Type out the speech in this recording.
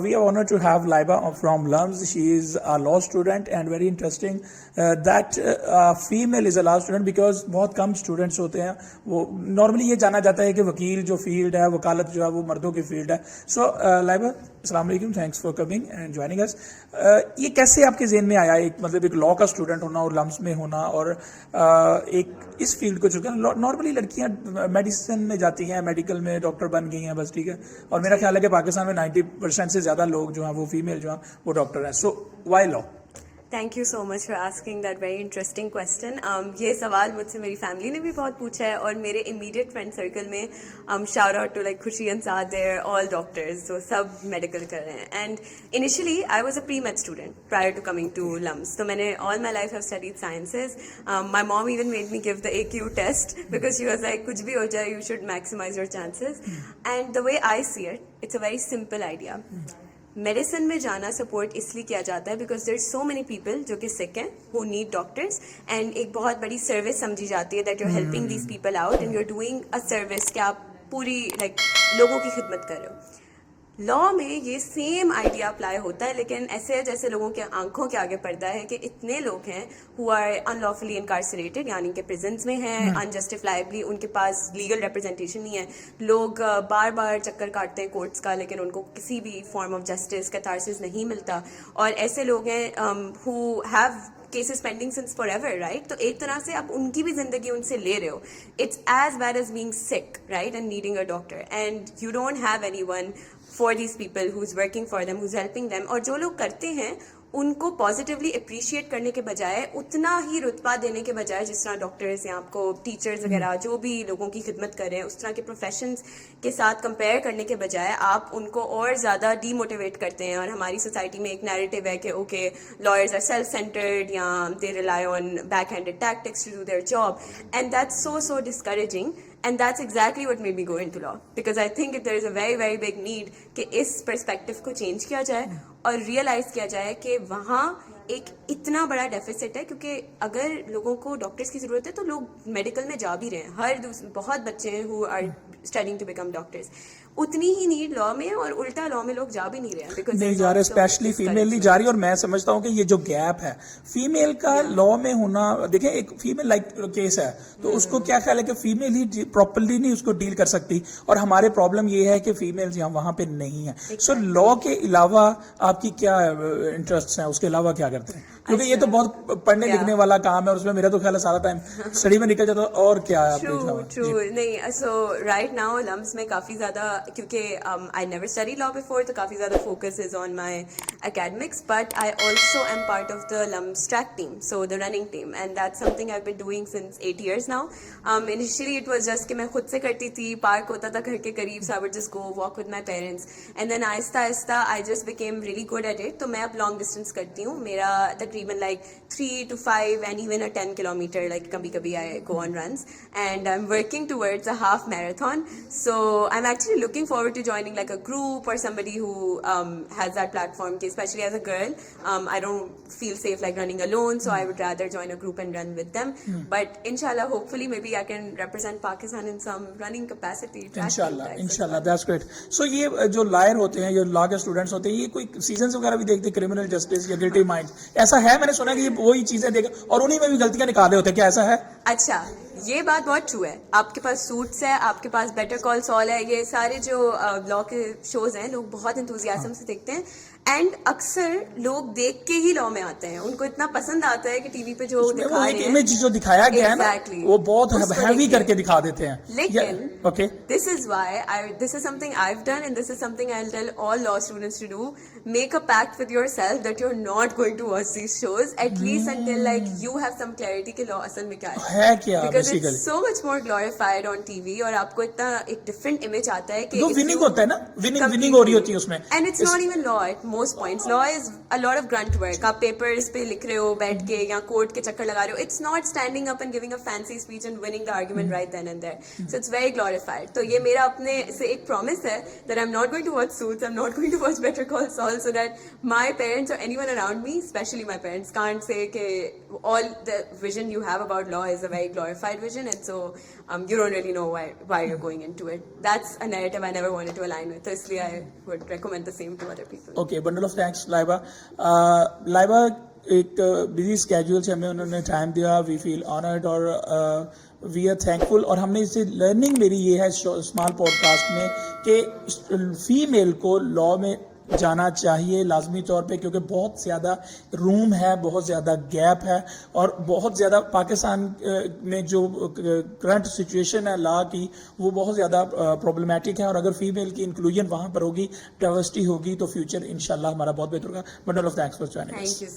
we are honored to have Laiba from LUMS. She is a law student and very interesting that female is a law student because बहुत कम students होते हैं. वो normally ये जाना जाता है कि वकील जो field है, वकालत जो है वो मर्दों की field है. So Laiba, अस्सलाम वालेकुम, thanks for coming and joining us. ये कैसे आपके ज़हन में आया, एक मतलब एक लॉ का स्टूडेंट होना और लम्स में होना और एक इस फील्ड को चुनकर? नॉर्मली लड़कियां मेडिसिन में जाती हैं, मेडिकल में डॉक्टर बन गई हैं बस, ठीक है. और मेरा ख्याल है कि पाकिस्तान में 90% से ज़्यादा लोग जो हैं वो फीमेल जो हैं वो डॉक्टर हैं. So why law? Thank you so much for asking that very interesting question. ये सवाल मुझसे मेरी फैमिली ने भी बहुत पूछा है और मेरे इमीडिएट फ्रेंड सर्कल में shout out to like Khushi and Saad, they're all doctors, तो सब मेडिकल कर रहे हैं. And initially I was a pre med student prior to coming to LUMS. तो मैंने all my life have studied sciences. My mom even made me give the AQ test because she was like कुछ भी हो जाए you should maximise your chances. And the way I see it, it's a very simple idea. Medicine में जाना support इसलिए किया जाता है because there so many people जो कि सिक हैं हु नीड डॉक्टर्स, एंड एक बहुत बड़ी सर्विस समझी जाती है that you are helping these people out and you are doing a service कि आप पूरी लोगों की खिदमत कर रहे हो. लॉ में ये सेम आइडिया अप्लाई होता है, लेकिन ऐसे जैसे लोगों के आंखों के आगे पड़ता है कि इतने लोग हैं हु आर अनलॉफुली इनकार्सरेटेड, यानी कि प्रिजन्स में हैं अनजस्टिफाइबली, उनके पास लीगल रिप्रेजेंटेशन नहीं है. लोग बार बार चक्कर काटते हैं कोर्ट्स का लेकिन उनको किसी भी फॉर्म ऑफ जस्टिस कैथारसिस नहीं मिलता. और ऐसे लोग हैं who have cases pending since forever, right. तो एक तरह से आप उनकी भी जिंदगी उनसे ले रहे हो. It's as bad as being sick, right, and needing a doctor, and you don't have anyone for these people who is working for them, who is helping them. और जो लोग करते हैं उनको पॉजिटिवली अप्रिशिएट करने के बजाय, उतना ही रुतबा देने के बजाय जिस तरह डॉक्टर्स या आपको टीचर्स वगैरह जो भी लोगों की खिदमत कर रहे हैं उस तरह के प्रोफेशंस के साथ कंपेयर करने के बजाय आप उनको और ज़्यादा डीमोटिवेट करते हैं. और हमारी सोसाइटी में एक नैरेटिव है कि okay lawyers are self centred या they rely on back handed tactics to do their job, and that's so discouraging. And that's exactly what made me go into law, because I think there is a very very big need कि इस perspective को change किया जाए और realize किया जाए कि वहाँ एक इतना बड़ा डेफिसिट है. क्योंकि अगर लोगों को डॉक्टर्स की जरूरत है तो लोग मेडिकल में जा भी रहे हैं. बहुत बच्चे हैं who are studying to become doctors. उतनी ही नीड लॉ में, और उल्टा लॉ में लोग जा भी नहीं रहे हैं बिकॉज नहीं जा रहे, स्पेशली फीमेल नहीं जा रही. और मैं समझता हूँ कि ये जो गैप है फीमेल का लॉ में होना, देखें एक फीमेल लाइक केस है तो उसको क्या ख्याल है कि फीमेल ही प्रॉपरली नहीं उसको डील कर सकती, और हमारे प्रॉब्लम ये है कि फीमेल्स यहाँ वहां पे नहीं है. सो लॉ के अलावा आपकी क्या इंटरेस्ट है, उसके अलावा क्या करते हैं? क्योंकि ये तो बहुत पढ़ने लिखने वाला काम है और उसमें मेरा तो ख्याल है सारा टाइम स्टडी में निकल जाता है. और क्या है ट्रू नहीं. सो राइट नाउ लम्स में काफी ज्यादा, क्योंकि I never study law before, तो काफी ज्यादा focus is on my academics, but I also am part of the LUMS track team, so the running team, and that's something I have been doing since 8 years now. Initially it was just कि मैं खुद से करती थी, park होता था घर के करीब, so I would just go walk with my parents, and then आहिस्ता आहिस्ता I just became really good at it. तो मैं अब लॉन्ग डिस्टेंस करती हूँ. मेरा तकरीबन like 3 to 5 and even a 10 kilometer, like kabhi I go on runs, and I'm working towards a half marathon. So I'm actually looking forward to joining like a group or somebody who has that platform, especially as a girl. I don't feel safe like running alone, so I would rather join a group and run with them. But inshallah, hopefully maybe I can represent Pakistan in some running capacity. Inshallah, that's great. So ये जो lawyer होते हैं, ये law के students होते हैं, ये कोई seasons वगैरह भी देखते हैं, criminal justice या guilty minds, ऐसा है? मैंने सुना कि ये वही चीजें देख और उन्हीं में भी गलतियां निकाले होते हैं, क्या ऐसा है? अच्छा, ये बात बहुत ट्रू है. आपके पास सूट्स है, आपके पास बेटर कॉल सॉल है, ये सारे जो लॉ के शोज हैं लोग बहुत इंथुजियाज्म से देखते हैं, एंड अक्सर लोग देख के ही लॉ में आते हैं. उनको इतना पसंद आता है कि टीवी पे जो दिखा रहे हैं, इमेज जो दिखाया गया है ना, वो बहुत हैवी करके दिखा देते हैं. लेकिन okay, this is why this is something I have done, and this is something I will tell all law students to do. Make a pact with yourself that you are not going to watch these shows at least until like you have some clarity कि law असल में क्या है क्या, because it's so much more glorified on TV, और आपको इतना एक डिफरेंट इमेज आता है कि विनिंग होता है ना, विनिंग हो रही होती है उसमें, and it's not even law at most points. Law is a lot of grunt work. आप पेपर्स पे लिख रहे हो बैठ के या कोर्ट के चक्कर लगा रहे हो. It's not standing up and giving a fancy speech and winning the argument right then and there. So it's very glorified. तो ये मेरा अपने से एक प्रॉमिस है that I am not going to watch Suits, I am not going to watch Better Call Saul, so that my parents or anyone around me, especially my parents, can't say that all the vision you have about law is a very glorified vision, and so you don't really know why you're going into it. That's a narrative I never wanted to align with. So इसलिए I would recommend the same to other people. Okay, bundle of thanks Laiba. Laiba एक busy schedule से हमें उन्होंने time दिया, we feel honoured और we are thankful. और हमने इससे लर्निंग मेरी ये है स्मॉल पॉडकास्ट में कि फीमेल को लॉ में जाना चाहिए लाजमी तौर पे, क्योंकि बहुत ज़्यादा रूम है, बहुत ज़्यादा गैप है और बहुत ज़्यादा पाकिस्तान में जो करंट सिचुएशन है लॉ की वो बहुत ज़्यादा प्रॉब्लमेटिक है। और अगर फीमेल की इंक्लूजन वहाँ पर होगी, डाइवर्सिटी होगी, तो फ्यूचर इंशाल्लाह हमारा बहुत बेहतर होगा। Bundle of thanks for joining. Thank you so